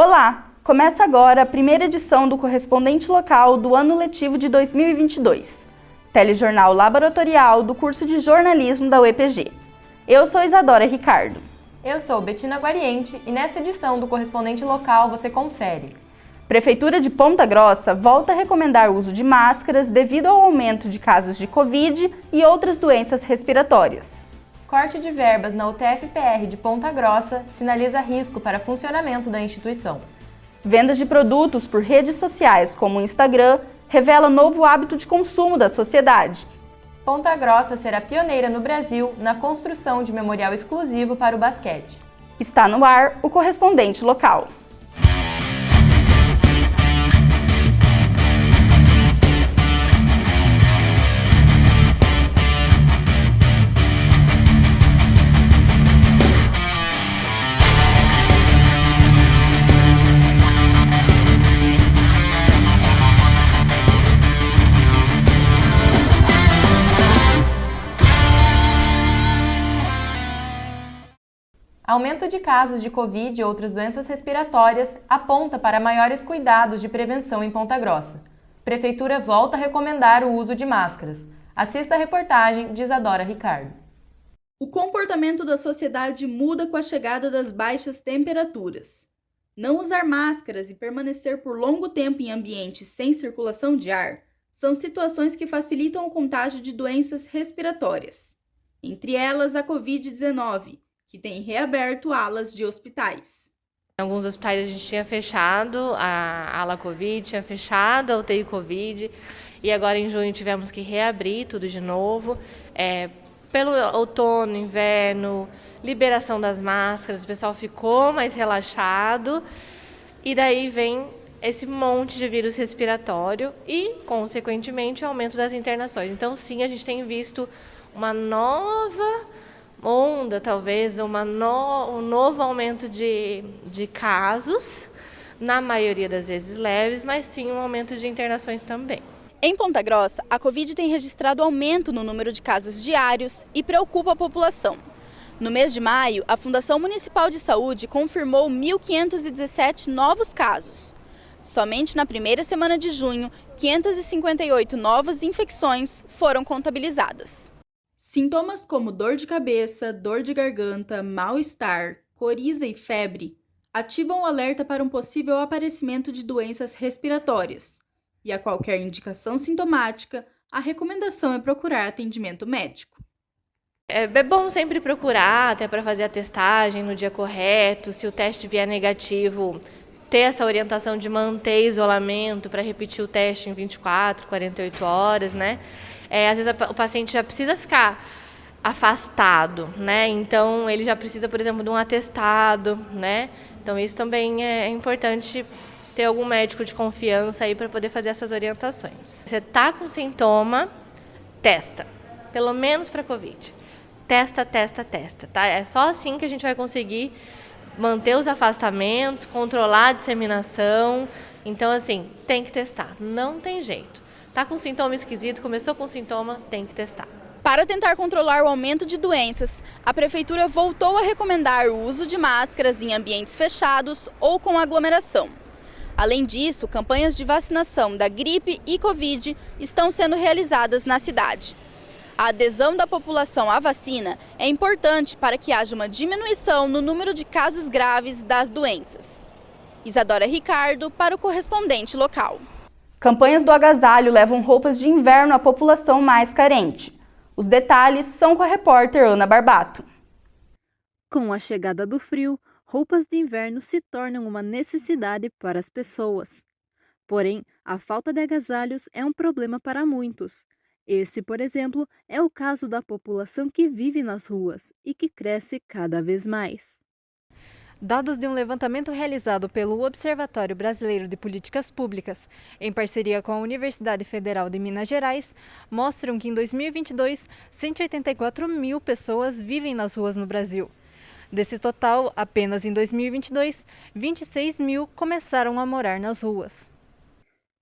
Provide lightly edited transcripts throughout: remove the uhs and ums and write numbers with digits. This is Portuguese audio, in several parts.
Olá! Começa agora a primeira edição do Correspondente Local do ano letivo de 2022, telejornal laboratorial do curso de jornalismo da UEPG. Eu sou Isadora Ricardo. Eu sou Betina Guariente e nesta edição do Correspondente Local você confere. Prefeitura de Ponta Grossa volta a recomendar o uso de máscaras devido ao aumento de casos de Covid e outras doenças respiratórias. Corte de verbas na UTF-PR de Ponta Grossa sinaliza risco para funcionamento da instituição. Vendas de produtos por redes sociais como o Instagram revela novo hábito de consumo da sociedade. Ponta Grossa será pioneira no Brasil na construção de memorial exclusivo para o basquete. Está no ar o Correspondente Local. Aumento de casos de Covid e outras doenças respiratórias aponta para maiores cuidados de prevenção em Ponta Grossa. Prefeitura volta a recomendar o uso de máscaras. Assista a reportagem de Isadora Ricardo. O comportamento da sociedade muda com a chegada das baixas temperaturas. Não usar máscaras e permanecer por longo tempo em ambientes sem circulação de ar são situações que facilitam o contágio de doenças respiratórias, entre elas a Covid-19, que tem reaberto alas de hospitais. Em alguns hospitais a gente tinha fechado a ala Covid, tinha fechado a UTI Covid, e agora em junho tivemos que reabrir tudo de novo. Pelo outono, inverno, liberação das máscaras, o pessoal ficou mais relaxado, e daí vem esse monte de vírus respiratório e, consequentemente, o aumento das internações. Então, sim, a gente tem visto uma nova onda, talvez, um novo aumento de casos, na maioria das vezes leves, mas sim um aumento de internações também. Em Ponta Grossa, a Covid tem registrado aumento no número de casos diários e preocupa a população. No mês de maio, a Fundação Municipal de Saúde confirmou 1.517 novos casos. Somente na primeira semana de junho, 558 novas infecções foram contabilizadas. Sintomas como dor de cabeça, dor de garganta, mal-estar, coriza e febre ativam o alerta para um possível aparecimento de doenças respiratórias. E a qualquer indicação sintomática, a recomendação é procurar atendimento médico. É bom sempre procurar, até para fazer a testagem no dia correto. Se o teste vier negativo, ter essa orientação de manter isolamento para repetir o teste em 24, 48 horas, né? Às vezes o paciente já precisa ficar afastado, né? Então ele já precisa, por exemplo, de um atestado, né? Então isso também é importante ter algum médico de confiança aí para poder fazer essas orientações. Você tá com sintoma, testa, pelo menos para Covid. Testa, tá? É só assim que a gente vai conseguir manter os afastamentos, controlar a disseminação. Então, assim, tem que testar, não tem jeito. Tá com sintoma esquisito, começou com sintoma, tem que testar. Para tentar controlar o aumento de doenças, a Prefeitura voltou a recomendar o uso de máscaras em ambientes fechados ou com aglomeração. Além disso, campanhas de vacinação da gripe e Covid estão sendo realizadas na cidade. A adesão da população à vacina é importante para que haja uma diminuição no número de casos graves das doenças. Isadora Ricardo para o Correspondente Local. Campanhas do agasalho levam roupas de inverno à população mais carente. Os detalhes são com a repórter Ana Barbato. Com a chegada do frio, roupas de inverno se tornam uma necessidade para as pessoas. Porém, a falta de agasalhos é um problema para muitos. Esse, por exemplo, é o caso da população que vive nas ruas e que cresce cada vez mais. Dados de um levantamento realizado pelo Observatório Brasileiro de Políticas Públicas, em parceria com a Universidade Federal de Minas Gerais, mostram que em 2022, 184 mil pessoas vivem nas ruas no Brasil. Desse total, apenas em 2022, 26 mil começaram a morar nas ruas.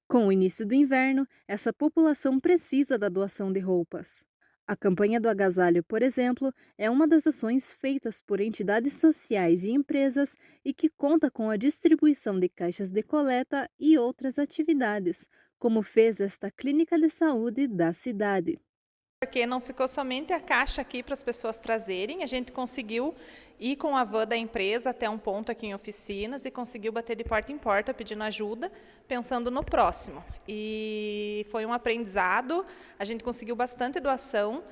Com o início do inverno, essa população precisa da doação de roupas. A campanha do agasalho, por exemplo, é uma das ações feitas por entidades sociais e empresas e que conta com a distribuição de caixas de coleta e outras atividades, como fez esta clínica de saúde da cidade. Porque não ficou somente a caixa aqui para as pessoas trazerem, a gente conseguiu ir com a van da empresa até um ponto aqui em oficinas e conseguiu bater de porta em porta pedindo ajuda, pensando no próximo. E foi um aprendizado, a gente conseguiu bastante doação.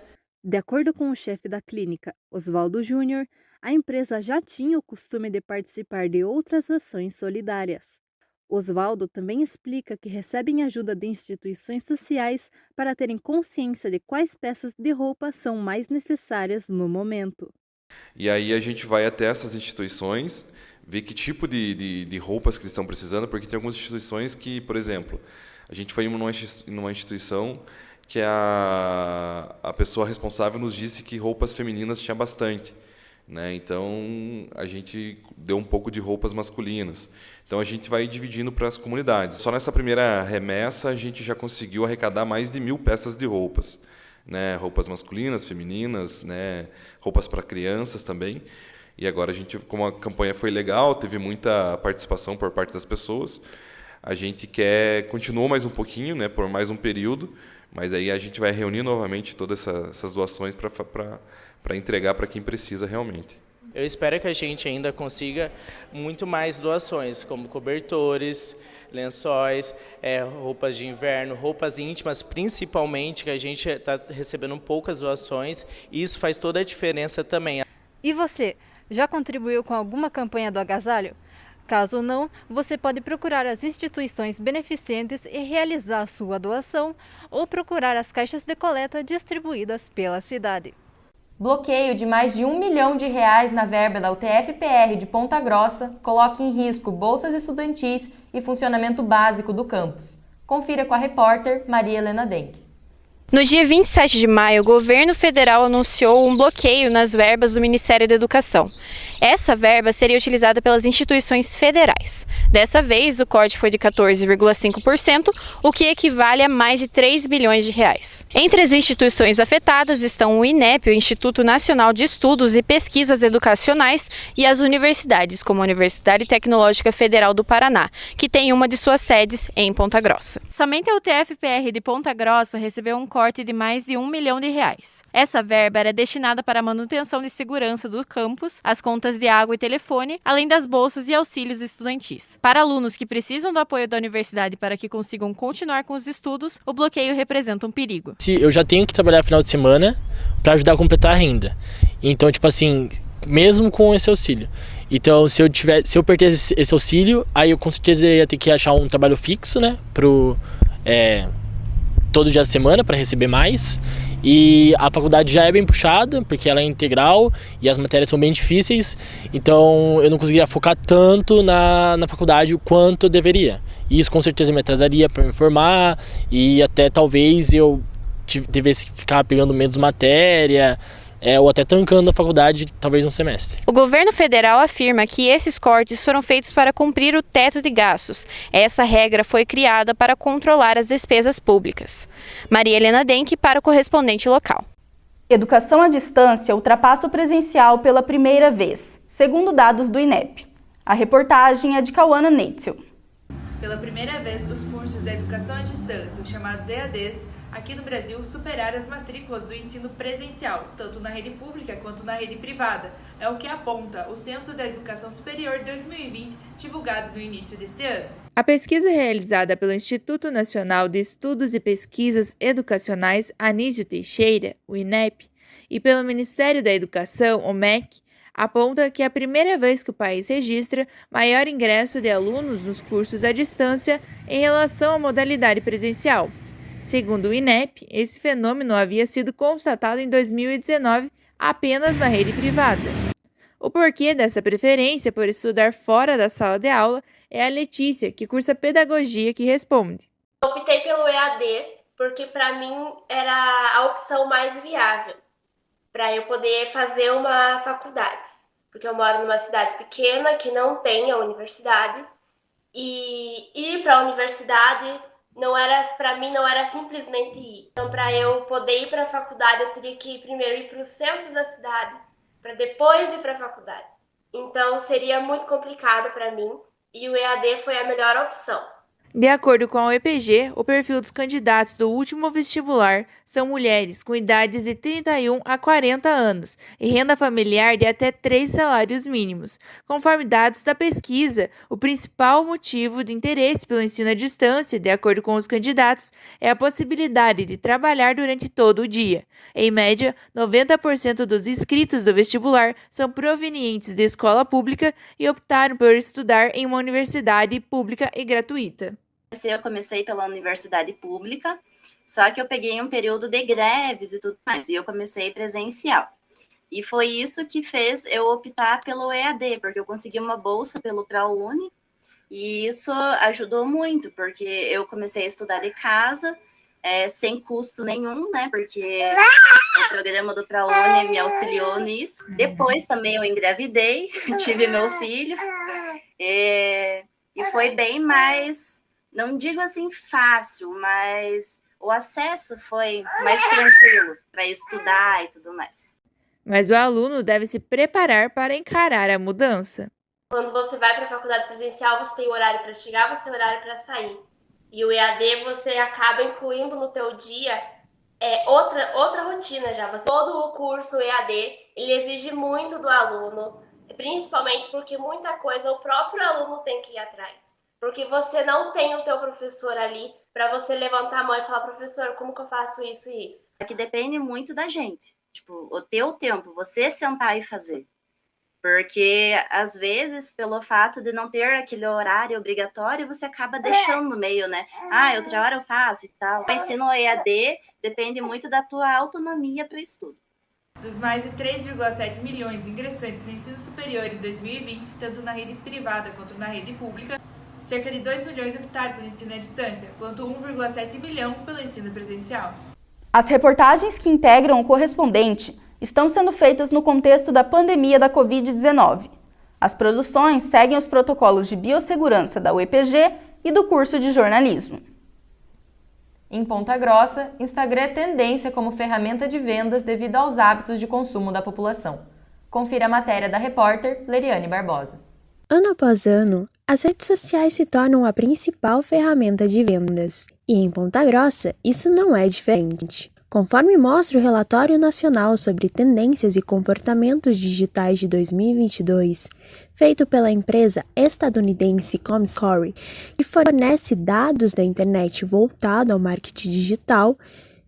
De acordo com o chefe da clínica, Oswaldo Júnior, a empresa já tinha o costume de participar de outras ações solidárias. Oswaldo também explica que recebem ajuda de instituições sociais para terem consciência de quais peças de roupa são mais necessárias no momento. E aí a gente vai até essas instituições, ver que tipo de roupas que eles estão precisando, porque tem algumas instituições que, por exemplo, a gente foi numa instituição que a pessoa responsável nos disse que roupas femininas tinha bastante, né? Então a gente deu um pouco de roupas masculinas. Então a gente vai dividindo para as comunidades. Só nessa primeira remessa a gente já conseguiu arrecadar mais de 1.000 peças de roupas, né? Roupas masculinas, femininas, né? Roupas para crianças também. E agora a gente, como a campanha foi legal, teve muita participação por parte das pessoas, a gente continuou mais um pouquinho, né? Por mais um período. Mas aí a gente vai reunir novamente todas essas doações para entregar para quem precisa realmente. Eu espero que a gente ainda consiga muito mais doações, como cobertores, lençóis, roupas de inverno, roupas íntimas, principalmente, que a gente está recebendo poucas doações, e isso faz toda a diferença também. E você, já contribuiu com alguma campanha do agasalho? Caso não, você pode procurar as instituições beneficentes e realizar a sua doação ou procurar as caixas de coleta distribuídas pela cidade. Bloqueio de mais de R$ 1 milhão na verba da UTF-PR de Ponta Grossa coloca em risco bolsas estudantis e funcionamento básico do campus. Confira com a repórter Maria Helena Denk. No dia 27 de maio, o governo federal anunciou um bloqueio nas verbas do Ministério da Educação. Essa verba seria utilizada pelas instituições federais. Dessa vez, o corte foi de 14,5%, o que equivale a mais de 3 bilhões de reais. Entre as instituições afetadas estão o INEP, o Instituto Nacional de Estudos e Pesquisas Educacionais, e as universidades, como a Universidade Tecnológica Federal do Paraná, que tem uma de suas sedes em Ponta Grossa. Somente a UTF-PR de Ponta Grossa recebeu um corte de mais de R$ 1 milhão. Essa verba era destinada para a manutenção de segurança do campus, as contas de água e telefone, além das bolsas e auxílios estudantis. Para alunos que precisam do apoio da universidade para que consigam continuar com os estudos, o bloqueio representa um perigo. Eu já tenho que trabalhar final de semana para ajudar a completar a renda. Então, tipo assim, mesmo com esse auxílio. Então, se eu perdesse esse auxílio, aí eu com certeza ia ter que achar um trabalho fixo, né, todo dia da semana para receber mais. E a faculdade já é bem puxada, porque ela é integral e as matérias são bem difíceis, então eu não conseguiria focar tanto na faculdade o quanto eu deveria. E isso com certeza me atrasaria para me formar e até talvez eu devesse ficar pegando menos matéria, ou até trancando a faculdade talvez um semestre. O governo federal afirma que esses cortes foram feitos para cumprir o teto de gastos. Essa regra foi criada para controlar as despesas públicas. Maria Helena Denk para o correspondente local. Educação à distância ultrapassa o presencial pela primeira vez, segundo dados do INEP. A reportagem é de Cauana Neitzel. Pela primeira vez, os cursos de educação à distância, os chamados EADs, aqui no Brasil superaram as matrículas do ensino presencial, tanto na rede pública quanto na rede privada. É o que aponta o Censo da Educação Superior 2020, divulgado no início deste ano. A pesquisa realizada pelo Instituto Nacional de Estudos e Pesquisas Educacionais Anísio Teixeira, o INEP, e pelo Ministério da Educação, o MEC, aponta que é a primeira vez que o país registra maior ingresso de alunos nos cursos à distância em relação à modalidade presencial. Segundo o INEP, esse fenômeno havia sido constatado em 2019 apenas na rede privada. O porquê dessa preferência por estudar fora da sala de aula é a Letícia, que cursa pedagogia, que responde. Optei pelo EAD porque para mim era a opção mais viável para eu poder fazer uma faculdade, porque eu moro numa cidade pequena que não tem a universidade e ir para a universidade para mim não era simplesmente ir. Então, para eu poder ir para a faculdade, eu teria que primeiro ir para o centro da cidade, para depois ir para a faculdade. Então, seria muito complicado para mim e o EAD foi a melhor opção. De acordo com a UEPG, o perfil dos candidatos do último vestibular são mulheres com idades de 31 a 40 anos e renda familiar de até 3 salários mínimos. Conforme dados da pesquisa, o principal motivo de interesse pelo ensino à distância, de acordo com os candidatos, é a possibilidade de trabalhar durante todo o dia. Em média, 90% dos inscritos do vestibular são provenientes de escola pública e optaram por estudar em uma universidade pública e gratuita. Eu comecei pela universidade pública, só que eu peguei um período de greves e tudo mais, e eu comecei presencial. E foi isso que fez eu optar pelo EAD, porque eu consegui uma bolsa pelo ProUni, e isso ajudou muito, porque eu comecei a estudar de casa, sem custo nenhum, né, porque o programa do ProUni me auxiliou nisso. Depois também eu engravidei, tive meu filho, e foi bem mais... Não digo assim fácil, mas o acesso foi mais tranquilo para estudar e tudo mais. Mas o aluno deve se preparar para encarar a mudança. Quando você vai para a faculdade presencial, você tem horário para chegar, você tem horário para sair. E o EAD você acaba incluindo no teu dia outra rotina já. Todo o curso EAD, ele exige muito do aluno, principalmente porque muita coisa o próprio aluno tem que ir atrás. Porque você não tem o teu professor ali para você levantar a mão e falar, professor, como que eu faço isso e isso? É que depende muito da gente. Tipo, o teu tempo, você sentar e fazer. Porque, às vezes, pelo fato de não ter aquele horário obrigatório, você acaba deixando no meio, né? Outra hora eu faço e tal. O ensino EAD depende muito da tua autonomia para o estudo. Dos mais de 3,7 milhões de ingressantes no ensino superior em 2020, tanto na rede privada quanto na rede pública, cerca de 2 milhões optaram pelo ensino à distância, quanto 1,7 milhão pelo ensino presencial. As reportagens que integram o correspondente estão sendo feitas no contexto da pandemia da Covid-19. As produções seguem os protocolos de biossegurança da UEPG e do curso de jornalismo. Em Ponta Grossa, Instagram é tendência como ferramenta de vendas devido aos hábitos de consumo da população. Confira a matéria da repórter Leriane Barbosa. Ano após ano, as redes sociais se tornam a principal ferramenta de vendas. E em Ponta Grossa, isso não é diferente. Conforme mostra o Relatório Nacional sobre Tendências e Comportamentos Digitais de 2022, feito pela empresa estadunidense Comscore, que fornece dados da internet voltado ao marketing digital,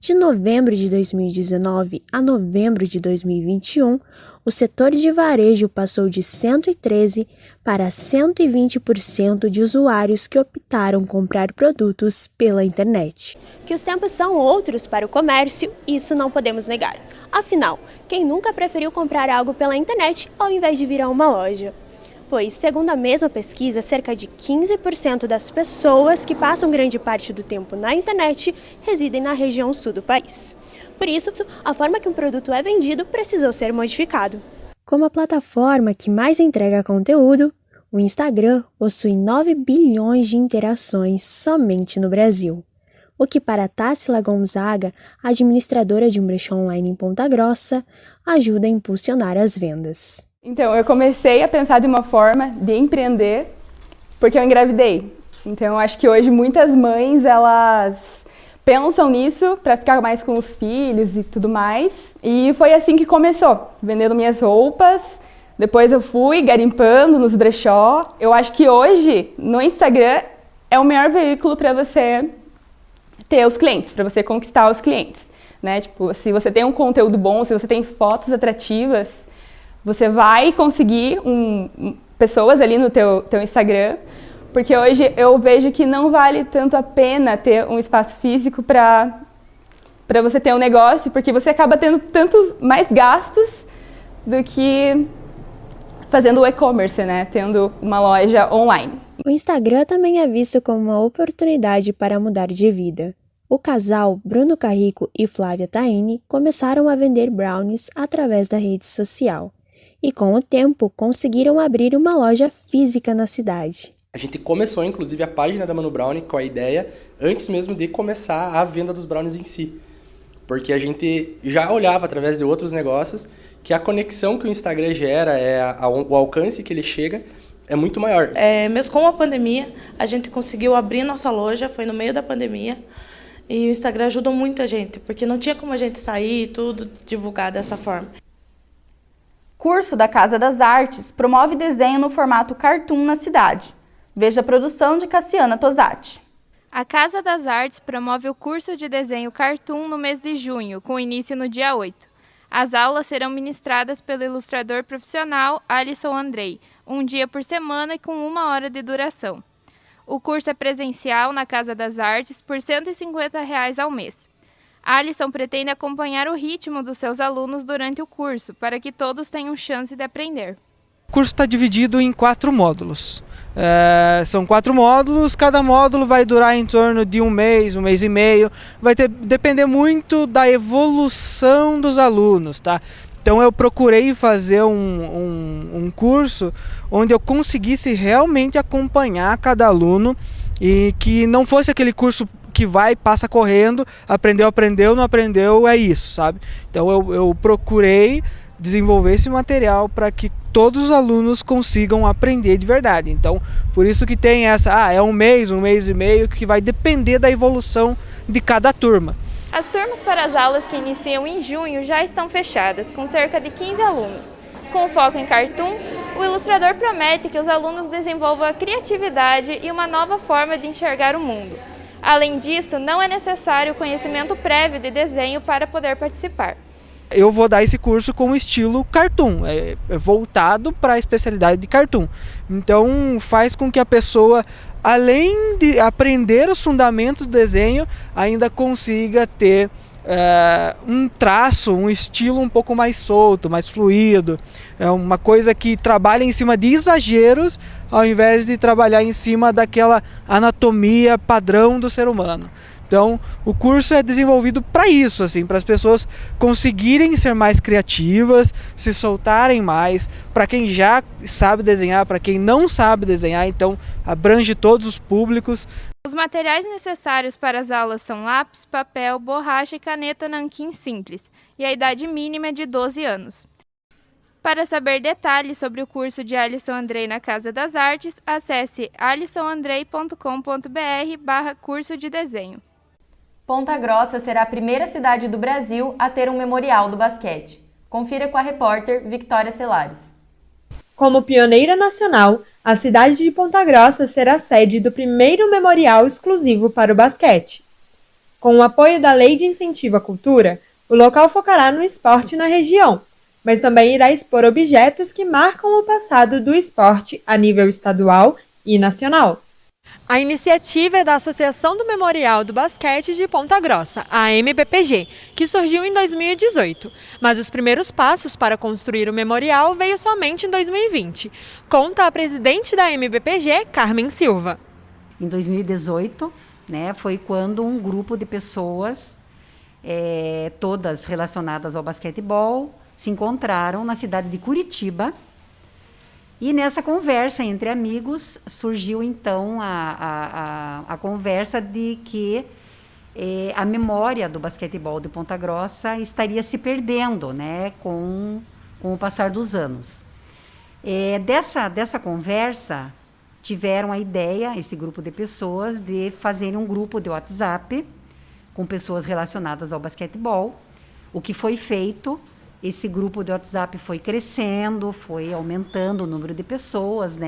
de novembro de 2019 a novembro de 2021, o setor de varejo passou de 113% para 120% de usuários que optaram comprar produtos pela internet. Que os tempos são outros para o comércio, isso não podemos negar. Afinal, quem nunca preferiu comprar algo pela internet ao invés de vir a uma loja? Pois, segundo a mesma pesquisa, cerca de 15% das pessoas que passam grande parte do tempo na internet residem na região sul do país. Por isso, a forma que um produto é vendido precisou ser modificado. Como a plataforma que mais entrega conteúdo, o Instagram possui 9 bilhões de interações somente no Brasil. O que para Tássila Gonzaga, administradora de um brechó online em Ponta Grossa, ajuda a impulsionar as vendas. Então, eu comecei a pensar de uma forma de empreender porque eu engravidei. Então, eu acho que hoje muitas mães, elas pensam nisso para ficar mais com os filhos e tudo mais. E foi assim que começou, vendendo minhas roupas. Depois eu fui garimpando nos brechó. Eu acho que hoje, no Instagram, é o melhor veículo para você ter os clientes, para você conquistar os clientes, né? Tipo, se você tem um conteúdo bom, se você tem fotos atrativas, você vai conseguir pessoas ali no teu Instagram, porque hoje eu vejo que não vale tanto a pena ter um espaço físico para você ter um negócio, porque você acaba tendo tantos mais gastos do que fazendo o e-commerce, né? Tendo uma loja online. O Instagram também é visto como uma oportunidade para mudar de vida. O casal Bruno Carrico e Flávia Taini começaram a vender brownies através da rede social e, com o tempo, conseguiram abrir uma loja física na cidade. A gente começou, inclusive, a página da Mano Brownie com a ideia antes mesmo de começar a venda dos brownies em si. Porque a gente já olhava através de outros negócios que a conexão que o Instagram gera, o alcance que ele chega, é muito maior. Mesmo com a pandemia, a gente conseguiu abrir nossa loja, foi no meio da pandemia. E o Instagram ajudou muito a gente, porque não tinha como a gente sair e tudo divulgar dessa forma. Curso da Casa das Artes promove desenho no formato cartoon na cidade. Veja a produção de Cassiana Tosati. A Casa das Artes promove o curso de desenho cartoon no mês de junho, com início no dia 8. As aulas serão ministradas pelo ilustrador profissional Alisson Andrei, um dia por semana e com 1 hora de duração. O curso é presencial na Casa das Artes por R$ 150 ao mês. Alisson pretende acompanhar o ritmo dos seus alunos durante o curso, para que todos tenham chance de aprender. O curso está dividido em 4 módulos. São 4 módulos, cada módulo vai durar em torno de 1 mês e meio. Vai depender muito da evolução dos alunos, tá? Então eu procurei fazer um curso onde eu conseguisse realmente acompanhar cada aluno e que não fosse aquele curso que passa correndo, aprendeu, não aprendeu, é isso, sabe? Então eu procurei desenvolver esse material para que todos os alunos consigam aprender de verdade. Então, por isso que tem essa, é 1 mês e meio, que vai depender da evolução de cada turma. As turmas para as aulas que iniciam em junho já estão fechadas, com cerca de 15 alunos. Com foco em cartoon, o ilustrador promete que os alunos desenvolvam a criatividade e uma nova forma de enxergar o mundo. Além disso, não é necessário conhecimento prévio de desenho para poder participar. Eu vou dar esse curso com o estilo cartoon, voltado para a especialidade de cartoon. Então faz com que a pessoa, além de aprender os fundamentos do desenho, ainda consiga ter um traço, um estilo um pouco mais solto, mais fluido. É uma coisa que trabalha em cima de exageros, ao invés de trabalhar em cima daquela anatomia padrão do ser humano. Então, o curso é desenvolvido para isso, assim, para as pessoas conseguirem ser mais criativas, se soltarem mais, para quem já sabe desenhar, para quem não sabe desenhar, então abrange todos os públicos. Os materiais necessários para as aulas são lápis, papel, borracha e caneta nanquim simples, e a idade mínima é de 12 anos. Para saber detalhes sobre o curso de Alisson Andrei na Casa das Artes, acesse alissonandrei.com.br/curso de desenho. Ponta Grossa será a primeira cidade do Brasil a ter um memorial do basquete. Confira com a repórter Victoria Celares. Como pioneira nacional, a cidade de Ponta Grossa será sede do primeiro memorial exclusivo para o basquete. Com o apoio da Lei de Incentivo à Cultura, o local focará no esporte na região, mas também irá expor objetos que marcam o passado do esporte a nível estadual e nacional. A iniciativa é da Associação do Memorial do Basquete de Ponta Grossa, a MBPG, que surgiu em 2018, mas os primeiros passos para construir o memorial veio somente em 2020, conta a presidente da MBPG, Carmen Silva. Em 2018, foi quando um grupo de pessoas, todas relacionadas ao basquetebol, se encontraram na cidade de Curitiba. E nessa conversa entre amigos surgiu então a conversa de que a memória do basquetebol de Ponta Grossa estaria se perdendo, com o passar dos anos. Dessa conversa tiveram a ideia, esse grupo de pessoas, de fazerem um grupo de WhatsApp com pessoas relacionadas ao basquetebol, o que foi feito. Esse grupo de WhatsApp foi crescendo, foi aumentando o número de pessoas,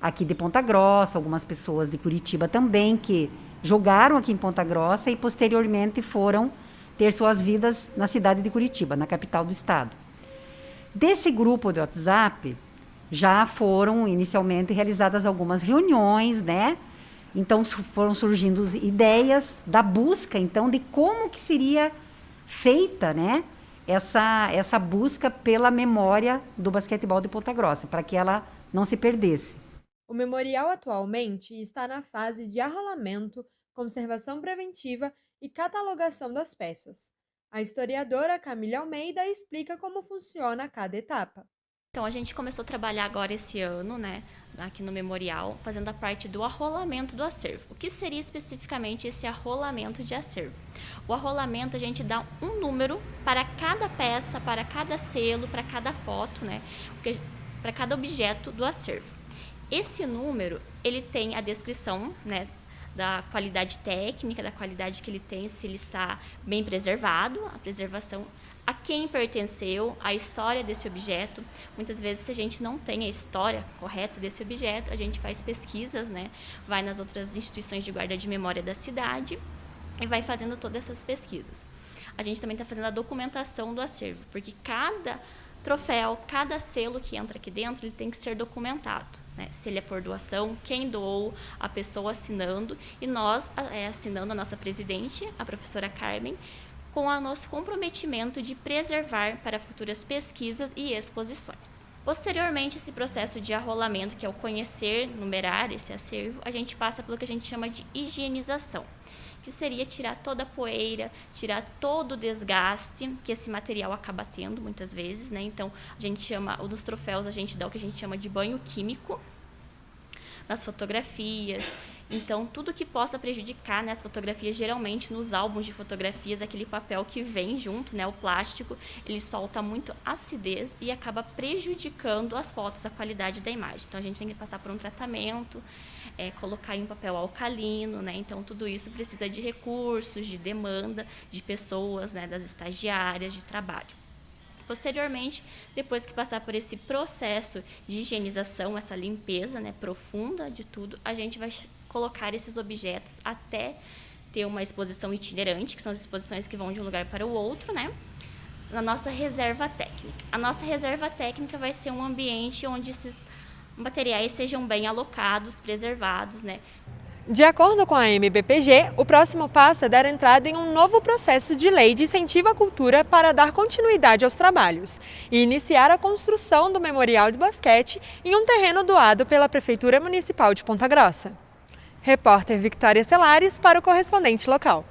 aqui de Ponta Grossa, algumas pessoas de Curitiba também, que jogaram aqui em Ponta Grossa e posteriormente foram ter suas vidas na cidade de Curitiba, na capital do estado. Desse grupo de WhatsApp, já foram inicialmente realizadas algumas reuniões, Então foram surgindo ideias da busca, então, de como que seria feita, essa busca pela memória do basquetebol de Ponta Grossa, para que ela não se perdesse. O memorial atualmente está na fase de arrolamento, conservação preventiva e catalogação das peças. A historiadora Camila Almeida explica como funciona cada etapa. Então, a gente começou a trabalhar agora esse ano, aqui no memorial, fazendo a parte do arrolamento do acervo. O que seria especificamente esse arrolamento de acervo? O arrolamento, a gente dá um número para cada peça, para cada selo, para cada foto, né? Para cada objeto do acervo. Esse número, ele tem a descrição, né, da qualidade técnica, da qualidade que ele tem, se ele está bem preservado, a preservação, a quem pertenceu, a história desse objeto. Muitas vezes, se a gente não tem a história correta desse objeto, a gente faz pesquisas, né, vai nas outras instituições de guarda de memória da cidade e vai fazendo todas essas pesquisas. A gente também está fazendo a documentação do acervo, porque cada troféu, cada selo que entra aqui dentro, ele tem que ser documentado, né? Se ele é por doação, quem doou, a pessoa assinando, e nós assinando, a nossa presidente, a professora Carmen, com o nosso comprometimento de preservar para futuras pesquisas e exposições. Posteriormente, esse processo de arrolamento, que é o conhecer, numerar esse acervo, a gente passa pelo que a gente chama de higienização, que seria tirar toda a poeira, tirar todo o desgaste que esse material acaba tendo muitas vezes, né? Então, a gente chama, nos troféus, a gente dá o que a gente chama de banho químico, nas fotografias. Então, tudo que possa prejudicar, né, as fotografias, geralmente nos álbuns de fotografias, aquele papel que vem junto, né, o plástico, ele solta muito acidez e acaba prejudicando as fotos, a qualidade da imagem. Então, a gente tem que passar por um tratamento, colocar em um papel alcalino, né? Então, tudo isso precisa de recursos, de demanda de pessoas, né, das estagiárias, de trabalho. Posteriormente, depois que passar por esse processo de higienização, essa limpeza, né, profunda de tudo, a gente vai colocar esses objetos até ter uma exposição itinerante, que são as exposições que vão de um lugar para o outro, né, na nossa reserva técnica. A nossa reserva técnica vai ser um ambiente onde esses materiais sejam bem alocados, preservados, né. De acordo com a MBPG, o próximo passo é dar entrada em um novo processo de lei de incentivo à cultura para dar continuidade aos trabalhos e iniciar a construção do Memorial de Basquete em um terreno doado pela Prefeitura Municipal de Ponta Grossa. Repórter Victoria Celares para o Correspondente Local.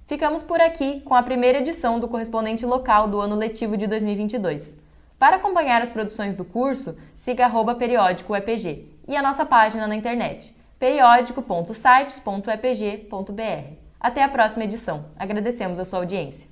Ficamos por aqui com a primeira edição do Correspondente Local do ano letivo de 2022. Para acompanhar as produções do curso, siga @periódico-epg e a nossa página na internet periódico.sites.epg.br. Até a próxima edição. Agradecemos a sua audiência.